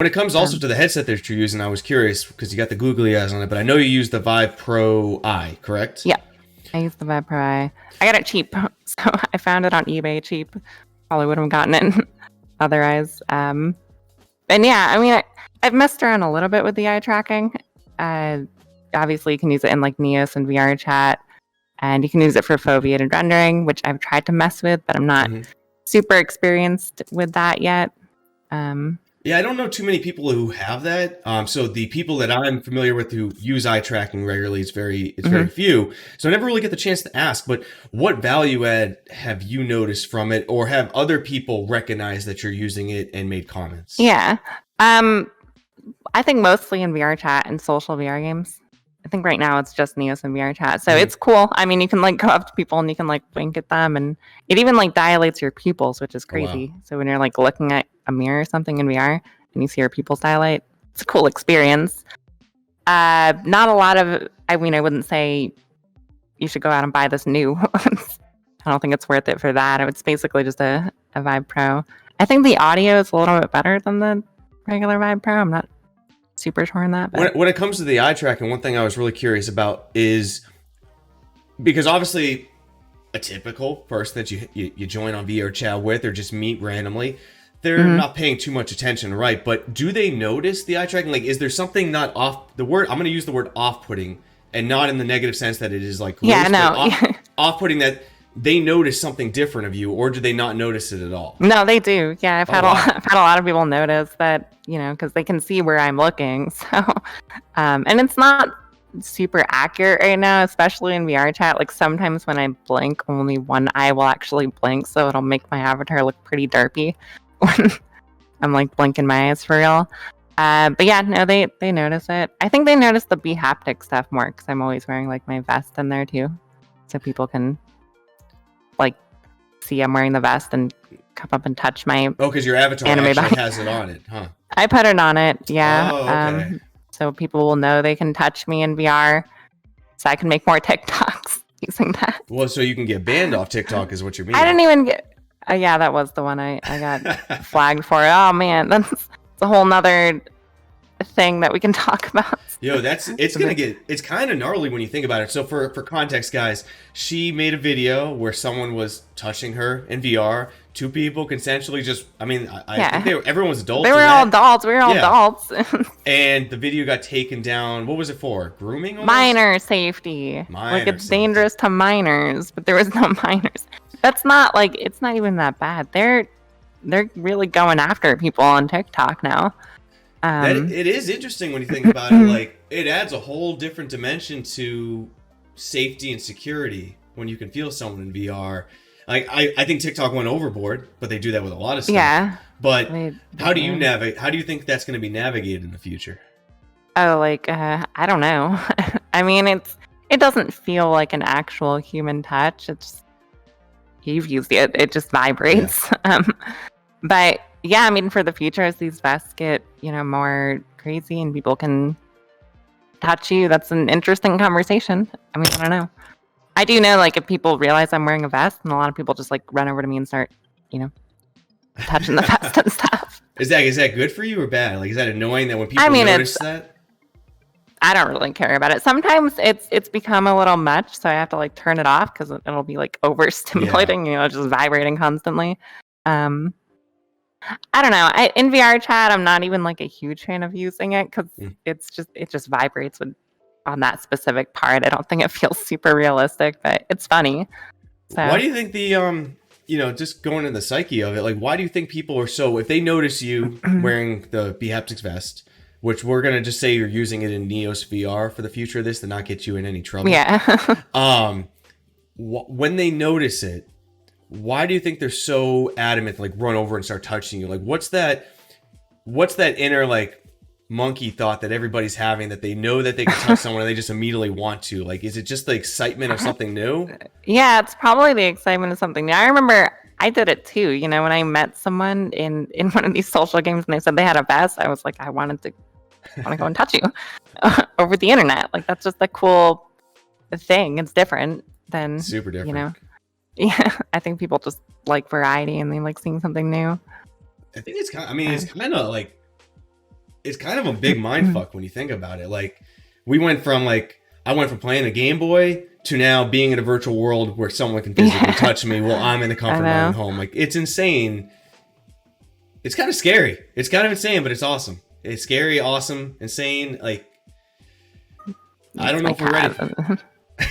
When it comes also to the headset that you're using, I was curious because you got the googly eyes on it, but I know you use the Vive Pro Eye, correct? Yeah, I use the Vive Pro Eye. I got it cheap, so I found it on eBay cheap. Probably would have gotten it otherwise. And yeah, I mean, I've messed around a little bit with the eye tracking. Obviously, you can use it in like Neos and VR chat, and you can use it for foveated rendering, which I've tried to mess with, but I'm not super experienced with that yet. Yeah, I don't know too many people who have that. So the people that I'm familiar with who use eye tracking regularly, it's very few. So I never really get the chance to ask. But what value add have you noticed from it, or have other people recognized that you're using it and made comments? Yeah, I think mostly in VR chat and social VR games. I think right now it's just Neos and VR chat, so it's cool. I mean, you can like go up to people and you can like wink at them, and it even like dilates your pupils, which is crazy. Wow. So when you're like looking at a mirror or something in VR and you see your pupils dilate, it's a cool experience. Not a lot of, I mean, I wouldn't say you should go out and buy this new. I don't think it's worth it for that. It's basically just a Vive Pro. I think the audio is a little bit better than the regular Vive Pro. I'm not super sure on that. But when it comes to the eye tracking, one thing I was really curious about is, because obviously a typical person that you join on VR chat with or just meet randomly, they're not paying too much attention, right? But do they notice the eye tracking? Like, is there something not off the word? I'm going to use the word off-putting, and not in the negative sense that it is like gross, off-putting that they notice something different of you, or do they not notice it at all? No, they do. Yeah, I've had a lot of people notice that, you know, because they can see where I'm looking. So, and it's not super accurate right now, especially in VR chat. Like sometimes when I blink, only one eye will actually blink, so it'll make my avatar look pretty derpy when I'm like blinking my eyes for real. But yeah, no, they notice it. I think they notice the Haptics stuff more because I'm always wearing like my vest in there too, so people can like see I'm wearing the vest and come up and touch my because your avatar actually body has it on it, huh? I put it on it, yeah. Oh, okay. So people will know they can touch me in VR, so I can make more TikToks using that. Well, so you can get banned off TikTok is what you mean. I didn't even get yeah, that was the one I got flagged for. Oh man, that's a whole nother thing that we can talk about. Yo, it's kind of gnarly when you think about it. So for context, guys, she made a video where someone was touching her in VR. Two people consensually just, I mean, I think everyone was adults. They were all adults. We were all adults. And the video got taken down. What was it for? Grooming? Almost? Minor safety. It's dangerous to minors, but there was no minors. That's not like, it's not even that bad. They're really going after people on TikTok now. It is interesting when you think about it. Like, it adds a whole different dimension to safety and security when you can feel someone in VR. Like, I think TikTok went overboard, but they do that with a lot of stuff. Yeah. But how do you navigate? How do you think that's going to be navigated in the future? Oh, like I don't know. I mean, it doesn't feel like an actual human touch. It's you've used it. It just vibrates. Yeah. But yeah, I mean, for the future, as these vests get, you know, more crazy and people can touch you, that's an interesting conversation. I mean, I don't know. I do know, like, if people realize I'm wearing a vest, and a lot of people just like run over to me and start, you know, touching the vest and stuff. Is that good for you or bad? Like, is that annoying that when people notice that? I don't really care about it. Sometimes it's become a little much, so I have to like turn it off because it'll be like overstimulating, you know, just vibrating constantly. I don't know. In VR chat, I'm not even like a huge fan of using it because it just vibrates on that specific part. I don't think it feels super realistic, but it's funny. So. Why do you think the you know, just going in the psyche of it, like, why do you think people are so, if they notice you wearing the Haptics vest, which we're gonna just say you're using it in Neos VR for the future of this to not get you in any trouble. Yeah. When they notice it, why do you think they're so adamant to like run over and start touching you? Like, what's that inner like monkey thought that everybody's having that they know that they can touch someone and they just immediately want to? Like, is it just the excitement of something new? Yeah, it's probably the excitement of something new. I remember I did it too. You know, when I met someone in one of these social games and they said they had a vest, I was like, I want to go and touch you over the internet. Like, that's just a cool thing. It's different than super different. You know. Yeah, I think people just like variety and they like seeing something new. I think it's kind of, I mean, it's kind of like it's kind of a big mind fuck when you think about it. Like, we went from like, I went from playing a Game Boy to now being in a virtual world where someone can physically touch me while I'm in the comfort of my own home. Like, it's insane. It's kind of scary. It's kind of insane, but it's awesome. It's scary, awesome, insane. Like, I don't know if we're ready.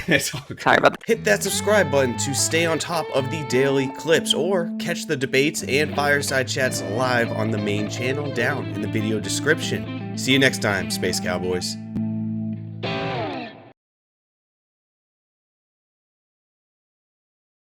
It's all good. Sorry about that. Hit that subscribe button to stay on top of the daily clips, or catch the debates and fireside chats live on the main channel down in the video description. See you next time, Space Cowboys.